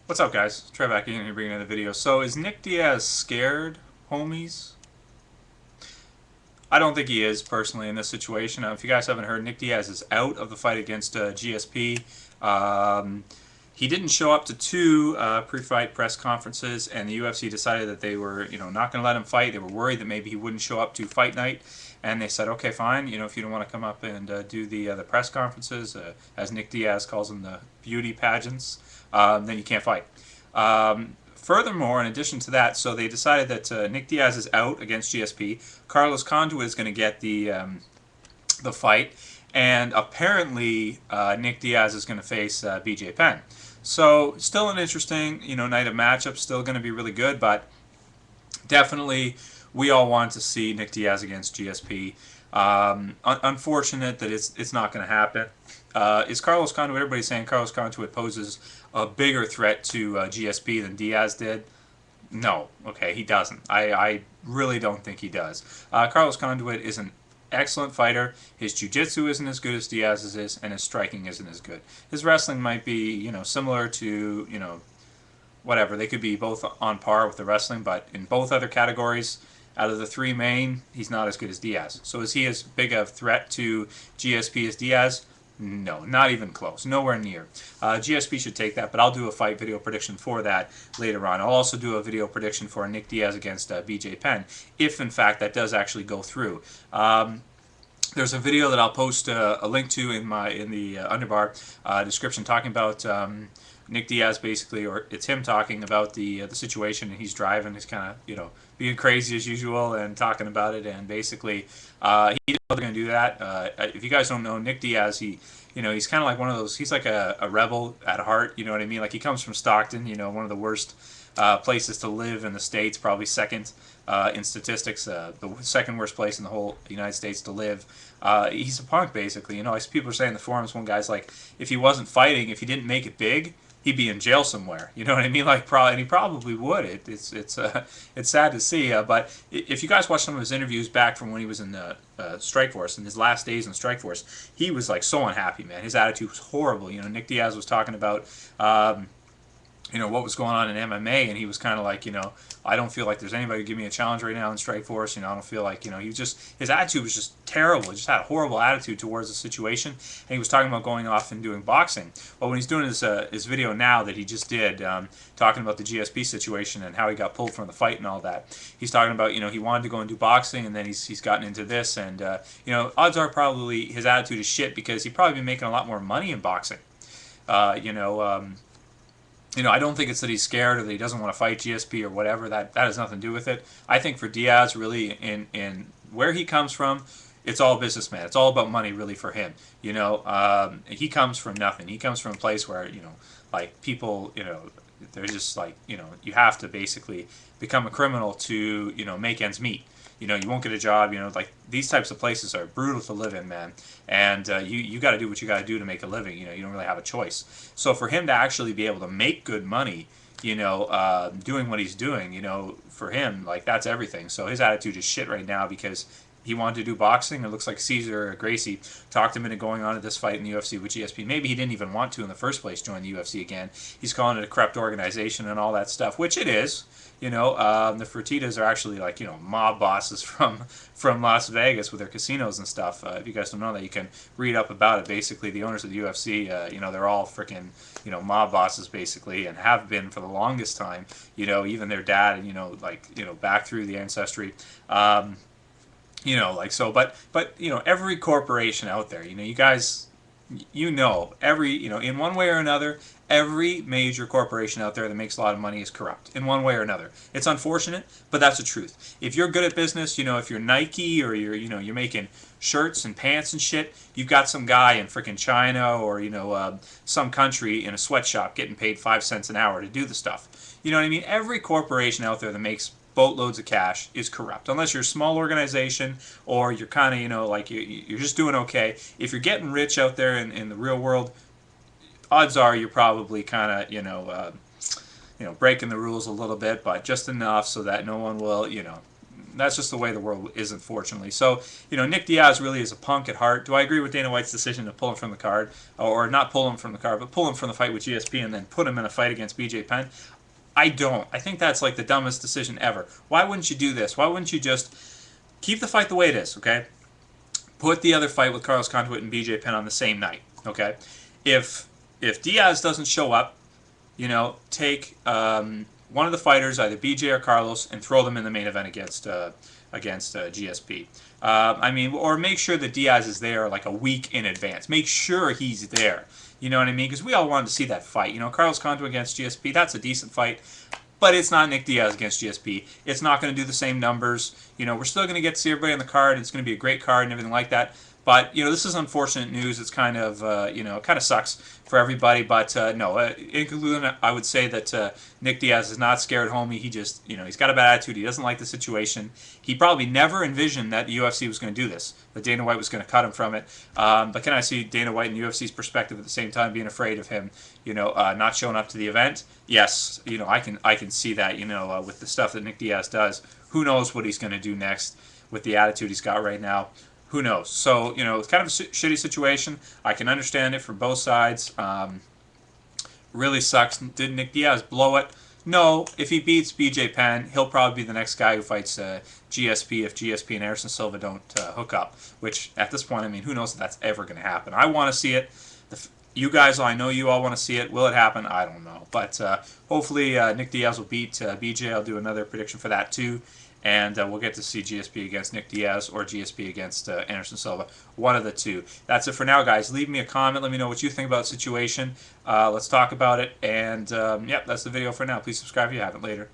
What's up, guys? Trey back in here bringing another video. So, is Nick Diaz scared, homies? I don't think he is, personally, in this situation. If you guys haven't heard, Nick Diaz is out of the fight against GSP. He didn't show up to two pre-fight press conferences, and the UFC decided that they were, not going to let him fight. They were worried that maybe he wouldn't show up to fight night, and they said, okay, fine. If you don't want to come up and do the press conferences, as Nick Diaz calls them, the beauty pageants, then you can't fight. Furthermore, in addition to that, so they decided that Nick Diaz is out against GSP. Carlos Conduit is going to get the fight, and apparently Nick Diaz is going to face BJ Penn. So still an interesting night of matchups. Still going to be really good, but definitely we all want to see Nick Diaz against GSP. Unfortunate that it's not going to happen. Is Carlos Conduit, everybody's saying Carlos Conduit poses a bigger threat to GSP than Diaz did? No, okay, he doesn't. I really don't think he does. Carlos Conduit is an excellent fighter. His jiu-jitsu isn't as good as Diaz's is, and his striking isn't as good. His wrestling might be, similar to, whatever. They could be both on par with the wrestling, but in both other categories, out of the three main, he's not as good as Diaz. So is he as big a threat to GSP as Diaz? No, not even close. Nowhere near. GSP should take that, but I'll do a fight video prediction for that later on. I'll also do a video prediction for Nick Diaz against BJ Penn, if in fact that does actually go through. There's a video that I'll post a link to in the underbar description talking about Nick Diaz, basically, or it's him talking about the situation, and he's driving. He's kind of being crazy as usual and talking about it, and basically he's going to do that. If you guys don't know, Nick Diaz, he's kind of like one of those. He's like a rebel at heart. You know what I mean? Like, he comes from Stockton, one of the worst places to live in the States, probably second in statistics, the second worst place in the whole United States to live. He's a punk, basically. People are saying in the forums, one guy's like, if he wasn't fighting, if he didn't make it big, he'd be in jail somewhere. You know what I mean? Like, and he probably would. It's sad to see. But if you guys watch some of his interviews back from when he was in the Strikeforce, in his last days in Strikeforce, he was like so unhappy, man. His attitude was horrible. Nick Diaz was talking about what was going on in MMA, and he was kind of like, I don't feel like there's anybody to give me a challenge right now in Strikeforce. I don't feel like, his attitude was just terrible. He just had a horrible attitude towards the situation, and he was talking about going off and doing boxing. Well, when he's doing his video now that he just did, talking about the GSP situation and how he got pulled from the fight and all that, he's talking about, he wanted to go and do boxing, and then he's gotten into this, and, odds are probably his attitude is shit because he'd probably be making a lot more money in boxing. I don't think it's that he's scared or that he doesn't want to fight GSP or whatever. That has nothing to do with it. I think for Diaz, really, in where he comes from, it's all businessman. It's all about money, really, for him. He comes from nothing. He comes from a place where, like, people, they're just like, you have to basically become a criminal to, make ends meet. You won't get a job. Like, these types of places are brutal to live in, man. And you got to do what you got to do to make a living. You don't really have a choice. So for him to actually be able to make good money, doing what he's doing, for him, like, that's everything. So his attitude is shit right now because he wanted to do boxing. It looks like Cesar or Gracie talked him into going on to this fight in the UFC with GSP. Maybe he didn't even want to in the first place join the UFC again. He's calling it a corrupt organization and all that stuff, which it is. The Fertitas are actually like, mob bosses from Las Vegas with their casinos and stuff. If you guys don't know that, you can read up about it. Basically, the owners of the UFC, they're all freaking, mob bosses basically, and have been for the longest time. Even their dad, back through the ancestry. But every corporation out there, you guys, every, in one way or another, every major corporation out there that makes a lot of money is corrupt in one way or another. It's unfortunate, but that's the truth. If you're good at business, if you're Nike or you're making shirts and pants and shit, you've got some guy in freaking China or, some country in a sweatshop getting paid 5 cents an hour to do the stuff. You know what I mean? Every corporation out there that makes boatloads of cash is corrupt, unless you're a small organization or you're kind of you're just doing okay. If you're getting rich out there in the real world, odds are you're probably kind of breaking the rules a little bit, but just enough so that no one will that's just the way the world is, unfortunately. So, Nick Diaz really is a punk at heart. Do I agree with Dana White's decision to pull him from the card, or not pull him from the card, but pull him from the fight with GSP and then put him in a fight against BJ Penn? I don't. I think that's like the dumbest decision ever. Why wouldn't you do this? Why wouldn't you just keep the fight the way it is, okay? Put the other fight with Carlos Conduit and BJ Penn on the same night, okay? If Diaz doesn't show up, take one of the fighters, either BJ or Carlos, and throw them in the main event against GSP. Or make sure that Diaz is there like a week in advance. Make sure he's there. You know what I mean? Because we all wanted to see that fight. Carlos Conduit against GSP, that's a decent fight. But it's not Nick Diaz against GSP. It's not going to do the same numbers. We're still going to get to see everybody on the card. It's going to be a great card and everything like that. But, this is unfortunate news. It's kind of, it kind of sucks for everybody. But, no, in conclusion, I would say that Nick Diaz is not scared, homie. He just, he's got a bad attitude. He doesn't like the situation. He probably never envisioned that the UFC was going to do this, that Dana White was going to cut him from it. But can I see Dana White and the UFC's perspective at the same time being afraid of him, not showing up to the event? Yes, I can see that, with the stuff that Nick Diaz does. Who knows what he's going to do next with the attitude he's got right now? Who knows? So, it's kind of a shitty situation. I can understand it from both sides. Really sucks. Did Nick Diaz blow it? No. If he beats BJ Penn, he'll probably be the next guy who fights GSP if GSP and Anderson Silva don't hook up. Which, at this point, who knows if that's ever going to happen. I want to see it. You guys, I know you all want to see it. Will it happen? I don't know. But hopefully Nick Diaz will beat BJ. I'll do another prediction for that, too. And we'll get to see GSP against Nick Diaz or GSP against Anderson Silva. One of the two. That's it for now, guys. Leave me a comment. Let me know what you think about the situation. Let's talk about it. And, yep, that's the video for now. Please subscribe if you haven't. Later.